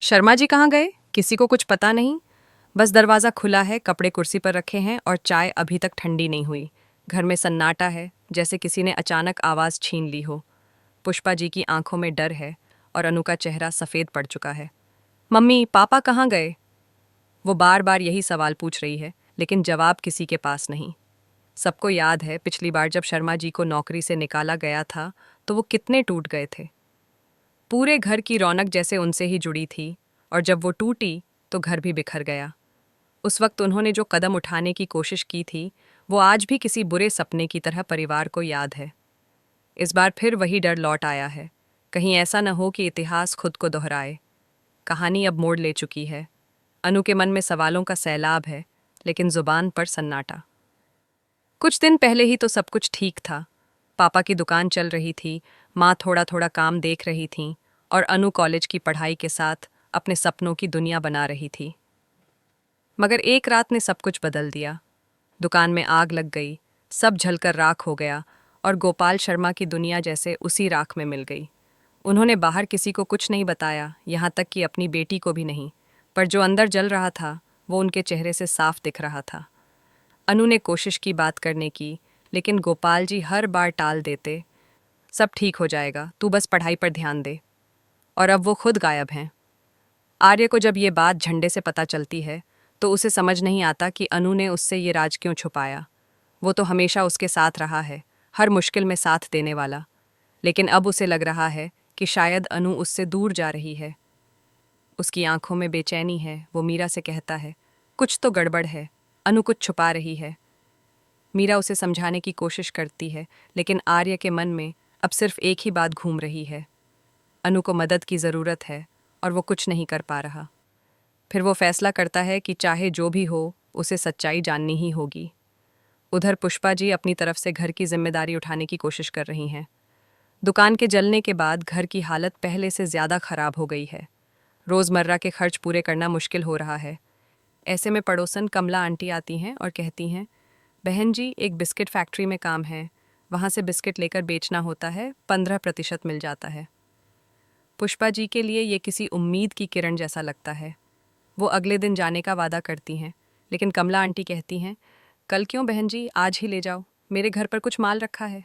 शर्मा जी कहाँ गए? किसी को कुछ पता नहीं। बस दरवाज़ा खुला है, कपड़े कुर्सी पर रखे हैं और चाय अभी तक ठंडी नहीं हुई। घर में सन्नाटा है, जैसे किसी ने अचानक आवाज़ छीन ली हो। पुष्पा जी की आंखों में डर है और अनु का चेहरा सफ़ेद पड़ चुका है। मम्मी, पापा कहाँ गए? वो बार बार यही सवाल पूछ रही है, लेकिन जवाब किसी के पास नहीं। सबको याद है पिछली बार जब शर्मा जी को नौकरी से निकाला गया था, तो वो कितने टूट गए थे। पूरे घर की रौनक जैसे उनसे ही जुड़ी थी, और जब वो टूटी तो घर भी बिखर गया। उस वक्त उन्होंने जो कदम उठाने की कोशिश की थी, वो आज भी किसी बुरे सपने की तरह परिवार को याद है। इस बार फिर वही डर लौट आया है। कहीं ऐसा न हो कि इतिहास खुद को दोहराए। कहानी अब मोड़ ले चुकी है। अनु के मन में सवालों का सैलाब है, लेकिन जुबान पर सन्नाटा। कुछ दिन पहले ही तो सब कुछ ठीक था। पापा की दुकान चल रही थी, माँ थोड़ा थोड़ा काम देख रही थी, और अनु कॉलेज की पढ़ाई के साथ अपने सपनों की दुनिया बना रही थी। मगर एक रात ने सब कुछ बदल दिया। दुकान में आग लग गई, सब जलकर राख हो गया, और गोपाल शर्मा की दुनिया जैसे उसी राख में मिल गई। उन्होंने बाहर किसी को कुछ नहीं बताया, यहाँ तक कि अपनी बेटी को भी नहीं। पर जो अंदर जल रहा था, वो उनके चेहरे से साफ दिख रहा था। अनु ने कोशिश की बात करने की, लेकिन गोपाल जी हर बार टाल देते। सब ठीक हो जाएगा, तू बस पढ़ाई पर ध्यान दे। और अब वो खुद गायब हैं। आर्य को जब ये बात झंडे से पता चलती है, तो उसे समझ नहीं आता कि अनु ने उससे ये राज क्यों छुपाया। वो तो हमेशा उसके साथ रहा है, हर मुश्किल में साथ देने वाला। लेकिन अब उसे लग रहा है कि शायद अनु उससे दूर जा रही है। उसकी आंखों में बेचैनी है। वो मीरा से कहता है, कुछ तो गड़बड़ है, अनु कुछ छुपा रही है। मीरा उसे समझाने की कोशिश करती है, लेकिन आर्य के मन में अब सिर्फ एक ही बात घूम रही है। अनु को मदद की ज़रूरत है, और वो कुछ नहीं कर पा रहा। फिर वो फैसला करता है कि चाहे जो भी हो, उसे सच्चाई जाननी ही होगी। उधर पुष्पा जी अपनी तरफ से घर की जिम्मेदारी उठाने की कोशिश कर रही हैं। दुकान के जलने के बाद घर की हालत पहले से ज़्यादा खराब हो गई है। रोज़मर्रा के खर्च पूरे करना मुश्किल हो रहा है। ऐसे में पड़ोसन कमला आंटी आती हैं और कहती हैं, बहन जी, एक बिस्किट फैक्ट्री में काम है, वहाँ से बिस्किट लेकर बेचना होता है, 15% मिल जाता है। पुष्पा जी के लिए ये किसी उम्मीद की किरण जैसा लगता है। वो अगले दिन जाने का वादा करती हैं, लेकिन कमला आंटी कहती हैं, कल क्यों बहन जी, आज ही ले जाओ, मेरे घर पर कुछ माल रखा है।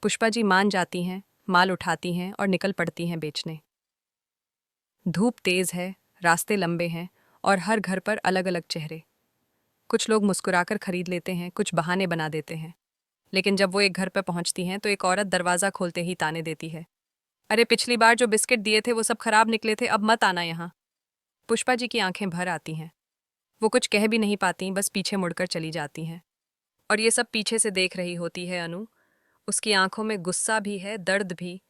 पुष्पा जी मान जाती हैं, माल उठाती हैं और निकल पड़ती हैं बेचने। धूप तेज है, रास्ते लंबे हैं, और हर घर पर अलग अलग चेहरे। कुछ लोग मुस्कुराकर खरीद लेते हैं, कुछ बहाने बना देते हैं। लेकिन जब वो एक घर पर पहुंचती हैं, तो एक औरत दरवाज़ा खोलते ही ताने देती है, अरे पिछली बार जो बिस्किट दिए थे वो सब खराब निकले थे, अब मत आना यहाँ। पुष्पा जी की आंखें भर आती हैं। वो कुछ कह भी नहीं पाती, बस पीछे मुड़कर चली जाती हैं। और ये सब पीछे से देख रही होती है अनु। उसकी आंखों में गुस्सा भी है, दर्द भी।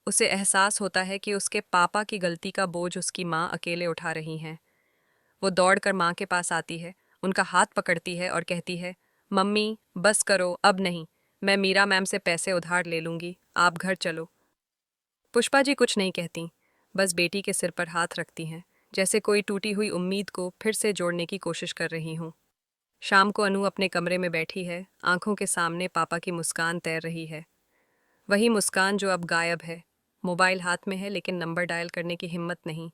उसे एहसास होता है कि उसके पापा की गलती का बोझ उसकी माँ अकेले उठा रही हैं। वो दौड़कर माँ के पास आती है, उनका हाथ पकड़ती है और कहती है, मम्मी बस करो, अब नहीं। मैं मीरा मैम से पैसे उधार ले लूंगी, आप घर चलो। पुष्पा जी कुछ नहीं कहती, बस बेटी के सिर पर हाथ रखती हैं, जैसे कोई टूटी हुई उम्मीद को फिर से जोड़ने की कोशिश कर रही हूँ। शाम को अनु अपने कमरे में बैठी है, आंखों के सामने पापा की मुस्कान तैर रही है। वही मुस्कान जो अब गायब है। मोबाइल हाथ में है, लेकिन नंबर डायल करने की हिम्मत नहीं।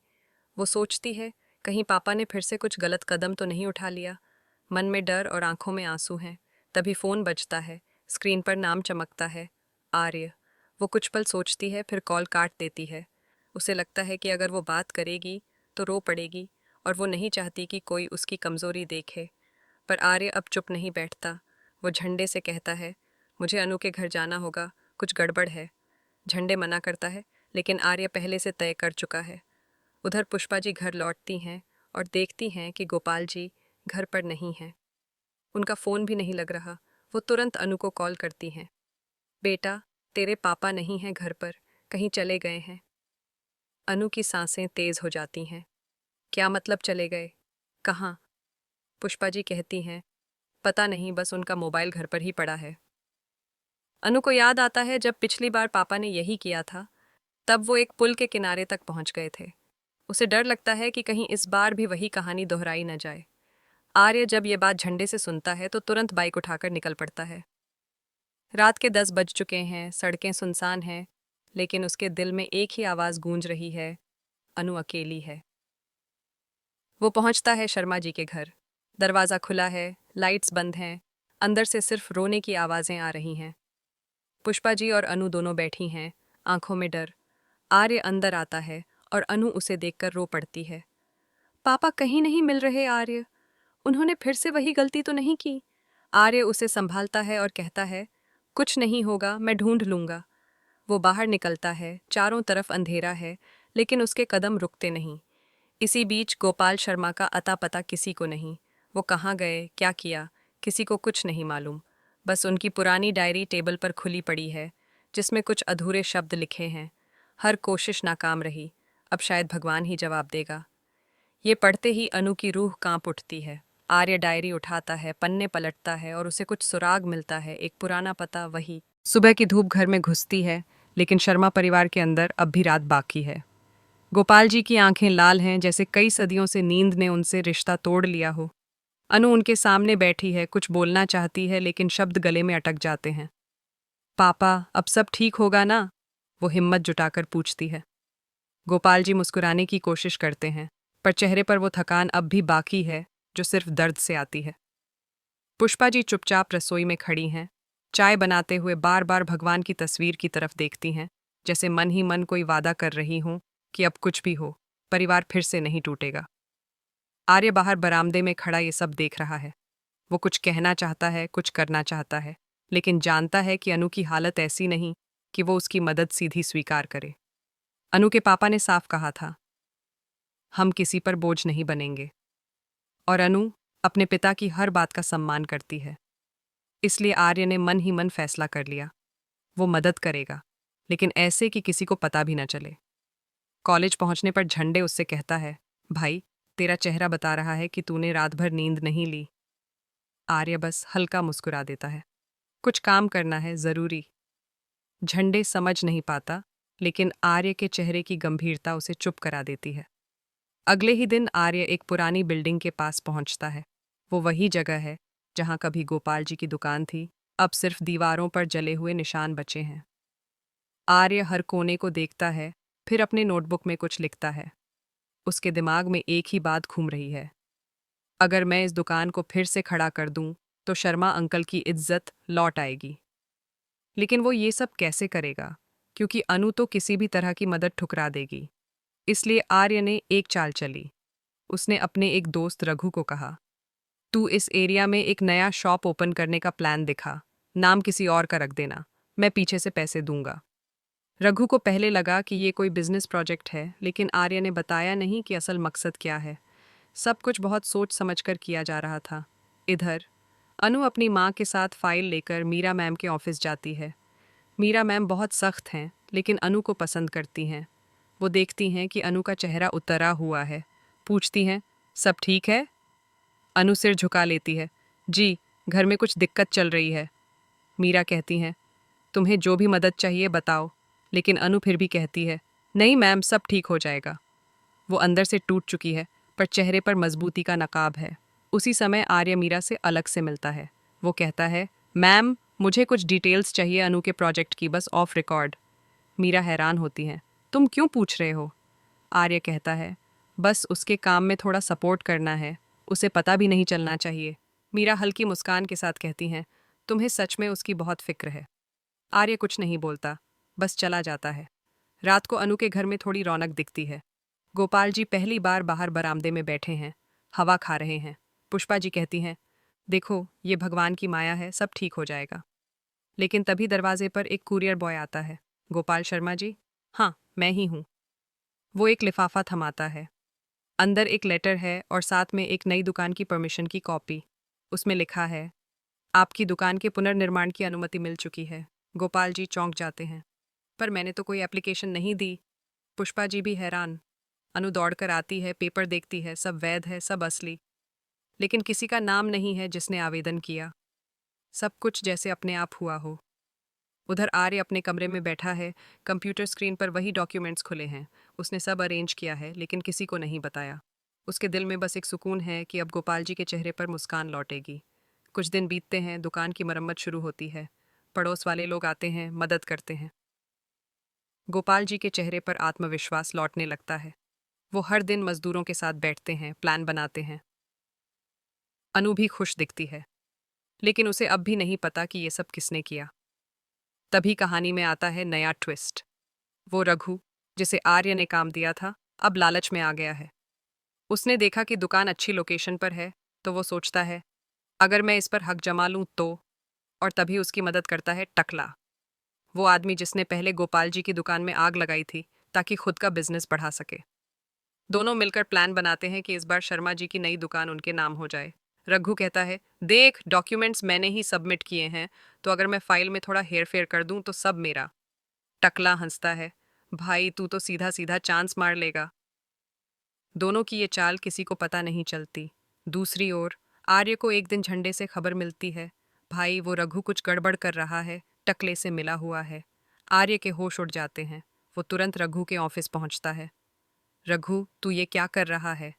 वो सोचती है, कहीं पापा ने फिर से कुछ गलत कदम तो नहीं उठा लिया। मन में डर और आंखों में आंसू हैं। तभी फ़ोन बजता है, स्क्रीन पर नाम चमकता है, आर्य। वो कुछ पल सोचती है, फिर कॉल काट देती है। उसे लगता है कि अगर वो बात करेगी तो रो पड़ेगी, और वो नहीं चाहती कि कोई उसकी कमज़ोरी देखे। पर आर्य अब चुप नहीं बैठता। वो झंडे से कहता है, मुझे अनु के घर जाना होगा, कुछ गड़बड़ है। झंडे मना करता है, लेकिन आर्य पहले से तय कर चुका है। उधर पुष्पा जी घर लौटती हैं और देखती हैं कि गोपाल जी घर पर नहीं हैं। उनका फ़ोन भी नहीं लग रहा। वो तुरंत अनु को कॉल करती हैं, बेटा, तेरे पापा नहीं हैं घर पर, कहीं चले गए हैं। अनु की सांसें तेज हो जाती हैं। क्या मतलब चले गए? कहाँ? पुष्पा जी कहती हैं, पता नहीं, बस उनका मोबाइल घर पर ही पड़ा है। अनु को याद आता है जब पिछली बार पापा ने यही किया था। तब वो एक पुल के किनारे तक पहुंच गए थे। उसे डर लगता है कि कहीं इस बार भी वही कहानी दोहराई न जाए। आर्य जब ये बात झंडे से सुनता है तो तुरंत बाइक उठाकर निकल पड़ता है। रात के 10 बज चुके हैं, सड़कें सुनसान हैं, लेकिन उसके दिल में एक ही आवाज़ गूंज रही है, अनु अकेली है। वो पहुंचता है शर्मा जी के घर। दरवाज़ा खुला है, लाइट्स बंद हैं, अंदर से सिर्फ रोने की आवाज़ें आ रही हैं। पुष्पा जी और अनु दोनों बैठी हैं, आंखों में डर। आर्य अंदर आता है और अनु उसे देखकर रो पड़ती है। पापा कहीं नहीं मिल रहे आर्य। उन्होंने फिर से वही गलती तो नहीं की? आर्य उसे संभालता है और कहता है, कुछ नहीं होगा, मैं ढूंढ लूंगा। वो बाहर निकलता है, चारों तरफ अंधेरा है, लेकिन उसके कदम रुकते नहीं। इसी बीच गोपाल शर्मा का अता पता किसी को नहीं। वो कहाँ गए, क्या किया, किसी को कुछ नहीं मालूम। बस उनकी पुरानी डायरी टेबल पर खुली पड़ी है, जिसमें कुछ अधूरे शब्द लिखे हैं। हर कोशिश नाकाम रही, अब शायद भगवान ही जवाब देगा। ये पढ़ते ही अनु की रूह कांप उठती है। आर्य डायरी उठाता है, पन्ने पलटता है और उसे कुछ सुराग मिलता है, एक पुराना पता वही। सुबह की धूप घर में घुसती है, लेकिन शर्मा परिवार के अंदर अब भी रात बाकी है। गोपाल जी की आंखें लाल हैं, जैसे कई सदियों से नींद ने उनसे रिश्ता तोड़ लिया हो। अनु उनके सामने बैठी है, कुछ बोलना चाहती है, लेकिन शब्द गले में अटक जाते हैं। पापा, अब सब ठीक होगा ना? वो हिम्मत जुटाकर पूछती है। गोपाल जी मुस्कुराने की कोशिश करते हैं, पर चेहरे पर वो थकान अब भी बाकी है, जो सिर्फ दर्द से आती है। पुष्पा जी चुपचाप रसोई में खड़ी हैं, चाय बनाते हुए बार बार भगवान की तस्वीर की तरफ देखती हैं, जैसे मन ही मन कोई वादा कर रही हों कि अब कुछ भी हो, परिवार फिर से नहीं टूटेगा। आर्य बाहर बरामदे में खड़ा ये सब देख रहा है। वो कुछ कहना चाहता है, कुछ करना चाहता है, लेकिन जानता है कि अनु की हालत ऐसी नहीं कि वो उसकी मदद सीधी स्वीकार करे। अनु के पापा ने साफ कहा था, हम किसी पर बोझ नहीं बनेंगे। और अनु अपने पिता की हर बात का सम्मान करती है। इसलिए आर्य ने मन ही मन फैसला कर लिया, वो मदद करेगा, लेकिन ऐसे कि किसी को पता भी न चले। कॉलेज पहुंचने पर झंडे उससे कहता है, भाई, तेरा चेहरा बता रहा है कि तूने रात भर नींद नहीं ली। आर्य बस हल्का मुस्कुरा देता है, कुछ काम करना है, जरूरी। झंडे समझ नहीं पाता, लेकिन आर्य के चेहरे की गंभीरता उसे चुप करा देती है। अगले ही दिन आर्य एक पुरानी बिल्डिंग के पास पहुंचता है। वो वही जगह है जहां कभी गोपाल जी की दुकान थी, अब सिर्फ दीवारों पर जले हुए निशान बचे हैं। आर्य हर कोने को देखता है, फिर अपने नोटबुक में कुछ लिखता है। उसके दिमाग में एक ही बात घूम रही है, अगर मैं इस दुकान को फिर से खड़ा कर दूं, तो शर्मा अंकल की इज्जत लौट आएगी। लेकिन वो ये सब कैसे करेगा, क्योंकि अनु तो किसी भी तरह की मदद ठुकरा देगी। इसलिए आर्य ने एक चाल चली। उसने अपने एक दोस्त रघु को कहा, तू इस एरिया में एक नया शॉप ओपन करने का प्लान दिखा, नाम किसी और का रख देना, मैं पीछे से पैसे दूंगा। रघु को पहले लगा कि ये कोई बिजनेस प्रोजेक्ट है, लेकिन आर्य ने बताया नहीं कि असल मकसद क्या है। सब कुछ बहुत सोच समझकर किया जा रहा था। इधर अनु अपनी माँ के साथ फाइल लेकर मीरा मैम के ऑफिस जाती है। मीरा मैम बहुत सख्त हैं, लेकिन अनु को पसंद करती हैं। वो देखती हैं कि अनु का चेहरा उतरा हुआ है, पूछती हैं, सब ठीक है? अनु सिर झुका लेती है, जी, घर में कुछ दिक्कत चल रही है। मीरा कहती हैं, तुम्हें जो भी मदद चाहिए बताओ। लेकिन अनु फिर भी कहती है, नहीं मैम, सब ठीक हो जाएगा। वो अंदर से टूट चुकी है, पर चेहरे पर मजबूती का नकाब है। उसी समय आर्य मीरा से अलग से मिलता है। वो कहता है, मैम, मुझे कुछ डिटेल्स चाहिए अनु के प्रोजेक्ट की, बस ऑफ रिकॉर्ड। मीरा हैरान होती है, तुम क्यों पूछ रहे हो? आर्य कहता है, बस उसके काम में थोड़ा सपोर्ट करना है, उसे पता भी नहीं चलना चाहिए। मीरा हल्की मुस्कान के साथ कहती हैं, तुम्हें सच में उसकी बहुत फिक्र है। आर्य कुछ नहीं बोलता, बस चला जाता है। रात को अनु के घर में थोड़ी रौनक दिखती है। गोपाल जी पहली बार बाहर बरामदे में बैठे हैं, हवा खा रहे हैं। पुष्पा जी कहती हैं, देखो, ये भगवान की माया है, सब ठीक हो जाएगा। लेकिन तभी दरवाजे पर एक कुरियर बॉय आता है। गोपाल शर्मा जी? हाँ, मैं ही हूँ। वो एक लिफाफा थमाता है। अंदर एक लेटर है और साथ में एक नई दुकान की परमिशन की कॉपी। उसमें लिखा है, आपकी दुकान के पुनर्निर्माण की अनुमति मिल चुकी है। गोपाल जी चौंक जाते हैं, पर मैंने तो कोई एप्लीकेशन नहीं दी। पुष्पा जी भी हैरान। अनु दौड़कर आती है, पेपर देखती है, सब वैध है, सब असली। लेकिन किसी का नाम नहीं है जिसने आवेदन किया। सब कुछ जैसे अपने आप हुआ हो। उधर आर्य अपने कमरे में बैठा है, कंप्यूटर स्क्रीन पर वही डॉक्यूमेंट्स खुले हैं। उसने सब अरेंज किया है, लेकिन किसी को नहीं बताया। उसके दिल में बस एक सुकून है कि अब गोपाल जी के चेहरे पर मुस्कान लौटेगी। कुछ दिन बीतते हैं, दुकान की मरम्मत शुरू होती है। पड़ोस वाले लोग आते हैं, मदद करते हैं। गोपाल जी के चेहरे पर आत्मविश्वास लौटने लगता है। वो हर दिन मजदूरों के साथ बैठते हैं, प्लान बनाते हैं। अनु भी खुश दिखती है, लेकिन उसे अब भी नहीं पता कि ये सब किसने किया। तभी कहानी में आता है नया ट्विस्ट। वो रघु, जिसे आर्य ने काम दिया था, अब लालच में आ गया है। उसने देखा कि दुकान अच्छी लोकेशन पर है, तो वो सोचता है, अगर मैं इस पर हक जमा लूं तो। और तभी उसकी मदद करता है टकला, वो आदमी जिसने पहले गोपाल जी की दुकान में आग लगाई थी ताकि खुद का बिजनेस बढ़ा सके। दोनों मिलकर प्लान बनाते हैं कि इस बार शर्मा जी की नई दुकान उनके नाम हो जाए। रघु कहता है, देख डॉक्यूमेंट्स मैंने ही सबमिट किए हैं, तो अगर मैं फाइल में थोड़ा हेर फेर कर दूं तो सब मेरा। टकला हंसता है, भाई तू तो सीधा सीधा चांस मार लेगा। दोनों की ये चाल किसी को पता नहीं चलती। दूसरी ओर आर्य को एक दिन झंडे से खबर मिलती है, भाई वो रघु कुछ गड़बड़ कर रहा है, टकले से मिला हुआ है। आर्य के होश उड़ जाते हैं। वो तुरंत रघु के ऑफिस पहुंचता है। रघु तू ये क्या कर रहा है?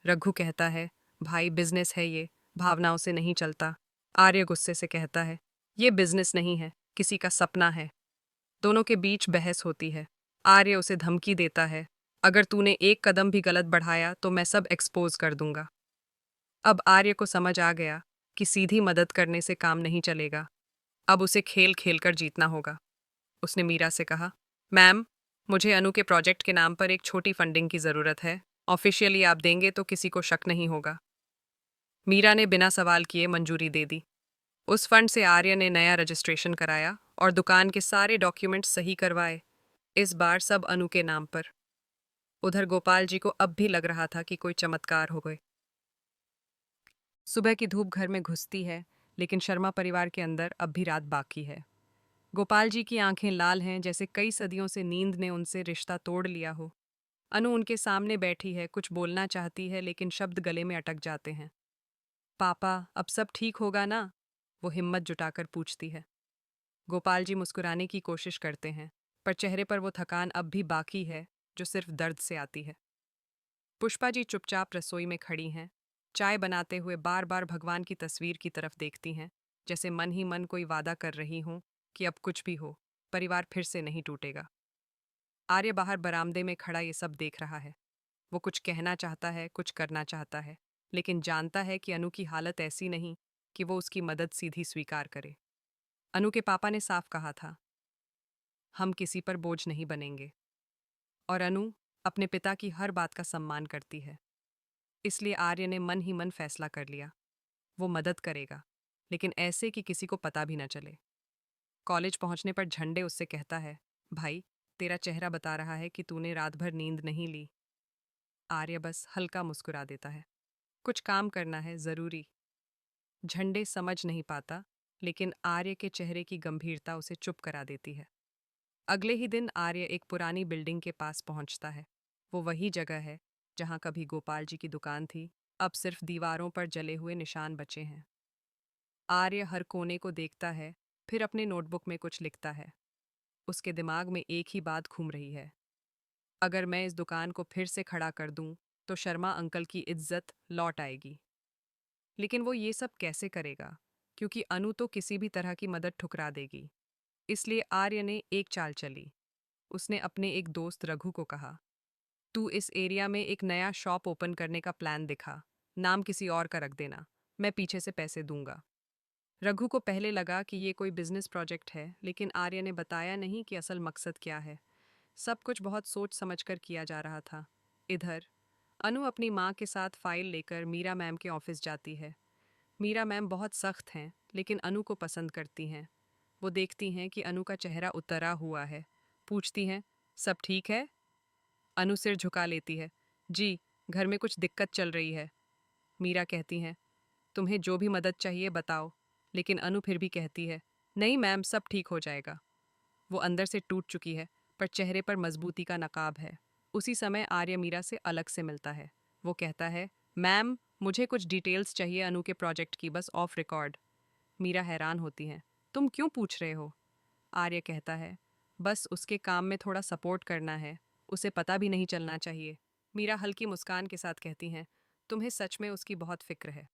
रघु कहता है, भाई बिजनेस है ये, भावनाओं से नहीं चलता। आर्य गुस्से से कहता है, ये बिजनेस नहीं है, किसी का सपना है। दोनों के बीच बहस होती है। आर्य उसे धमकी देता है, अगर तूने एक कदम भी गलत बढ़ाया तो मैं सब एक्सपोज कर दूंगा। अब आर्य को समझ आ गया कि सीधी मदद करने से काम नहीं चलेगा। अब उसे खेल खेल कर जीतना होगा। उसने मीरा से कहा, मैम, मुझे अनु के प्रोजेक्ट के नाम पर एक छोटी फंडिंग की ज़रूरत है। ऑफिशियली आप देंगे तो किसी को शक नहीं होगा। मीरा ने बिना सवाल किए मंजूरी दे दी। उस फंड से आर्य ने नया रजिस्ट्रेशन कराया और दुकान के सारे डॉक्यूमेंट्स सही करवाए। इस बार सब अनु के नाम पर। उधर गोपाल जी को अब भी लग रहा था कि कोई चमत्कार हो गए। सुबह की धूप घर में घुसती है, लेकिन शर्मा परिवार के अंदर अब भी रात बाकी है। गोपाल जी की आंखें लाल हैं, जैसे कई सदियों से नींद ने उनसे रिश्ता तोड़ लिया हो। अनु उनके सामने बैठी है, कुछ बोलना चाहती है लेकिन शब्द गले में अटक जाते हैं। पापा, अब सब ठीक होगा ना? वो हिम्मत जुटाकर पूछती है। गोपाल जी मुस्कुराने की कोशिश करते हैं, पर चेहरे पर वो थकान अब भी बाकी है, जो सिर्फ दर्द से आती है। पुष्पा जी चुपचाप रसोई में खड़ी हैं, चाय बनाते हुए बार बार भगवान की तस्वीर की तरफ देखती हैं, जैसे मन ही मन कोई वादा कर रही हों कि अब कुछ भी हो, परिवार फिर से नहीं टूटेगा। आर्य बाहर बरामदे में खड़ा ये सब देख रहा है। वो कुछ कहना चाहता है, कुछ करना चाहता है, लेकिन जानता है कि अनु की हालत ऐसी नहीं कि वो उसकी मदद सीधी स्वीकार करे। अनु के पापा ने साफ कहा था, हम किसी पर बोझ नहीं बनेंगे। और अनु अपने पिता की हर बात का सम्मान करती है। इसलिए आर्य ने मन ही मन फैसला कर लिया, वो मदद करेगा, लेकिन ऐसे कि किसी को पता भी न चले। कॉलेज पहुंचने पर झंडे उससे कहता है, भाई तेरा चेहरा बता रहा है कि तूने रात भर नींद नहीं ली। आर्य बस हल्का मुस्कुरा देता है, कुछ काम करना है जरूरी। झंडे समझ नहीं पाता, लेकिन आर्य के चेहरे की गंभीरता उसे चुप करा देती है। अगले ही दिन आर्य एक पुरानी बिल्डिंग के पास पहुंचता है। वो वही जगह है जहां कभी गोपाल जी की दुकान थी, अब सिर्फ दीवारों पर जले हुए निशान बचे हैं। आर्य हर कोने को देखता है, फिर अपने नोटबुक में कुछ लिखता है। उसके दिमाग में एक ही बात घूम रही है, अगर मैं इस दुकान को फिर से खड़ा कर दूं तो शर्मा अंकल की इज्जत लौट आएगी। लेकिन वो ये सब कैसे करेगा, क्योंकि अनु तो किसी भी तरह की मदद ठुकरा देगी। इसलिए आर्य ने एक चाल चली। उसने अपने एक दोस्त रघु को कहा, तू इस एरिया में एक नया शॉप ओपन करने का प्लान दिखा, नाम किसी और का रख देना, मैं पीछे से पैसे दूंगा। रघु को पहले लगा कि ये कोई बिजनेस प्रोजेक्ट है, लेकिन आर्य ने बताया नहीं कि असल मकसद क्या है। सब कुछ बहुत सोच समझकर किया जा रहा था। इधर अनु अपनी माँ के साथ फाइल लेकर मीरा मैम के ऑफिस जाती है। मीरा मैम बहुत सख्त हैं, लेकिन अनु को पसंद करती हैं। वो देखती हैं कि अनु का चेहरा उतरा हुआ है, पूछती हैं, सब ठीक है? अनु सिर झुका लेती है, जी, घर में कुछ दिक्कत चल रही है। मीरा कहती हैं, तुम्हें जो भी मदद चाहिए बताओ। लेकिन अनु फिर भी कहती है, नहीं मैम, सब ठीक हो जाएगा। वो अंदर से टूट चुकी है, पर चेहरे पर मजबूती का नकाब है। उसी समय आर्य मीरा से अलग से मिलता है। वो कहता है, मैम, मुझे कुछ डिटेल्स चाहिए अनु के प्रोजेक्ट की, बस ऑफ रिकॉर्ड। मीरा हैरान होती हैं, तुम क्यों पूछ रहे हो? आर्य कहता है, बस उसके काम में थोड़ा सपोर्ट करना है, उसे पता भी नहीं चलना चाहिए। मीरा हल्की मुस्कान के साथ कहती हैं, तुम्हें सच में उसकी बहुत फिक्र है।